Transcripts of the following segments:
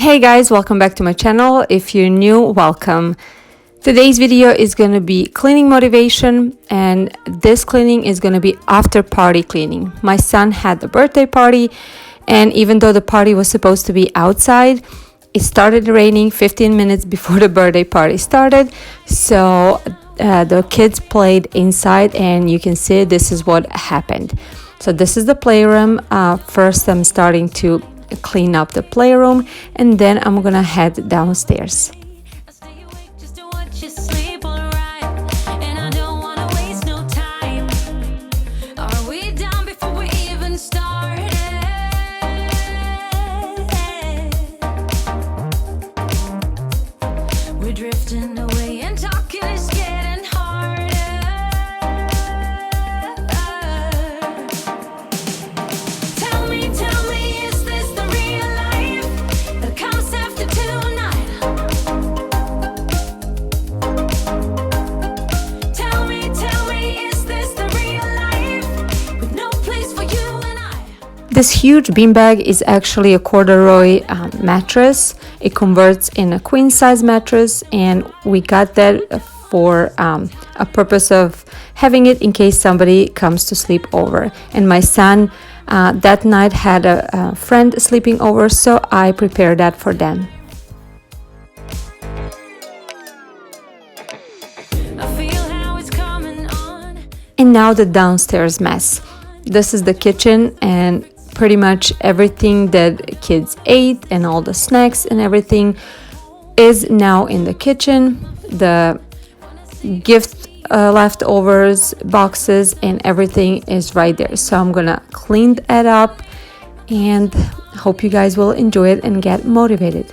Hey guys, welcome back to my channel. If you're new, welcome. Today's video is going to be cleaning motivation, and this cleaning is going to be after party cleaning. My son had a birthday party, and even though the party was supposed to be outside, it started raining 15 minutes before the birthday party started. So the kids played inside, and you can see this is what happened. So this is the playroom. First I'm starting to clean up the playroom, and then I'm gonna head downstairs. This huge beanbag is actually a corduroy mattress. It converts in a queen size mattress, and we got that for a purpose of having it in case somebody comes to sleep over. And my son that night had a friend sleeping over, so I prepared that for them. And now the downstairs mess. This is the kitchen, and pretty much everything that kids ate and all the snacks and everything is now in the kitchen. The gift leftovers, boxes, and everything is right there. So I'm gonna clean that up, and hope you guys will enjoy it and get motivated.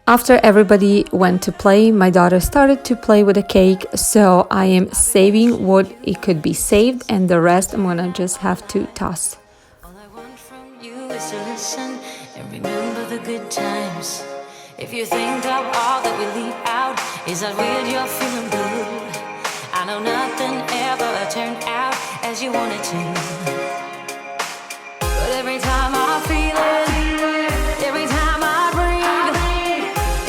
After everybody went to play, my daughter started to play with the cake, so I am saving what it could be saved, and the rest I'm gonna just have to toss. All I want from you is to listen and remember the good times. If you think of all that we leave out, is that weird you're feeling blue? I know nothing ever turned out as you wanted to, but every time I feel it, every time I breathe,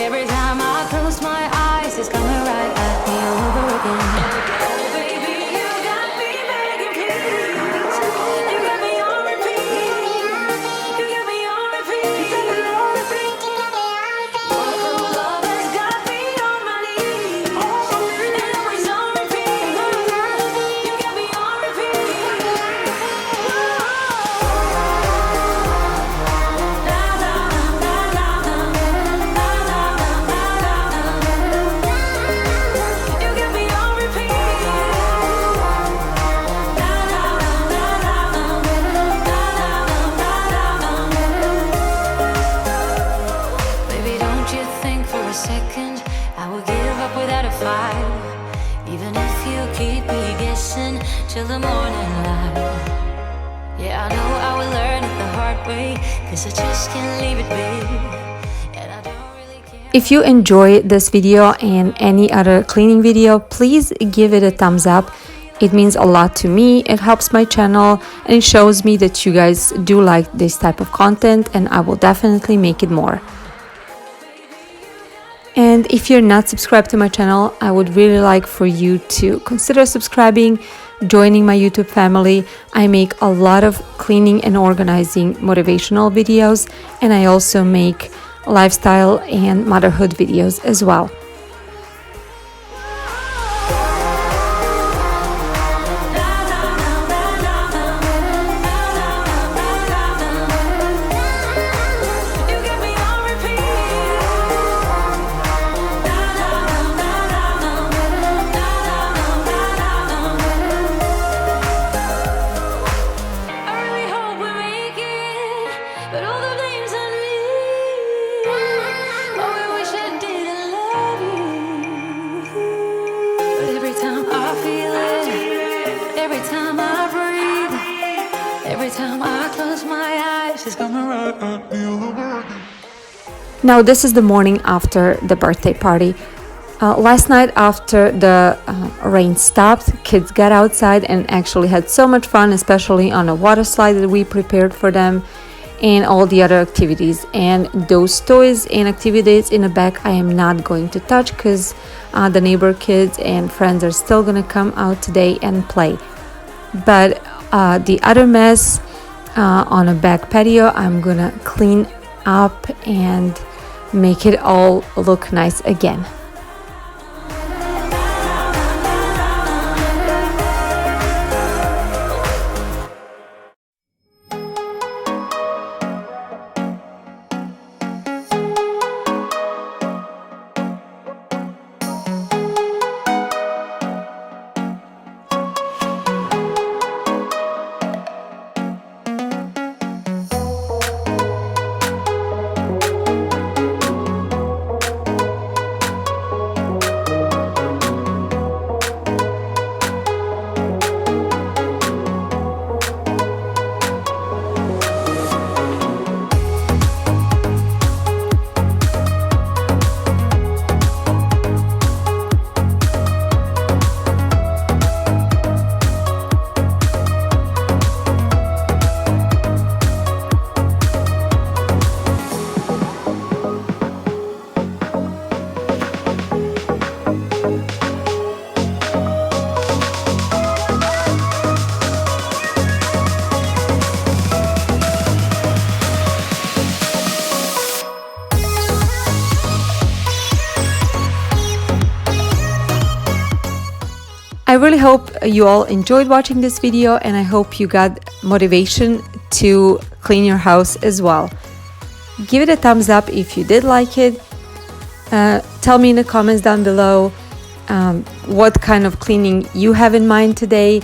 every time I close my eyes, it's coming right at me all over again. Oh baby, you got me begging, please. You got me on repeat. You got me on repeat. Your true love has got me on my knees, and always on repeat. You got me on repeat. way, 'cause I just can't leave it be. And I don't really care. If you enjoy this video and any other cleaning video, please give it a thumbs up. It means a lot to me. It helps my channel and it shows me that you guys do like this type of content, and I will definitely make it more. And if you're not subscribed to my channel, I would really like for you to consider subscribing, joining my YouTube family. I make a lot of cleaning and organizing motivational videos, and I also make lifestyle and motherhood videos as well. You get me on repeat. I really hope we make it, but all the blame's on me. Oh, I wish I didn't love you. But every time I feel it, every time I breathe, every time I close my eyes, it's coming right at me all over again. Now, this is the morning after the birthday party. Last night, after the rain stopped, kids got outside and actually had so much fun, especially on a water slide that we prepared for them and all the other activities. And those toys and activities in the back, I am not going to touch because the neighbor kids and friends are still going to come out today and play. But the other mess on a back patio, I'm going to clean up and make it all look nice again. I really hope you all enjoyed watching this video, and I hope you got motivation to clean your house as well. Give it a thumbs up if you did like it. Tell me in the comments down below what kind of cleaning you have in mind today.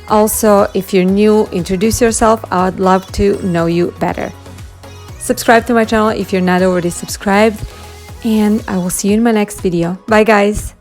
Also, if you're new, introduce yourself. I would love to know you better. Subscribe to my channel if you're not already subscribed, and I will see you in my next video. Bye guys!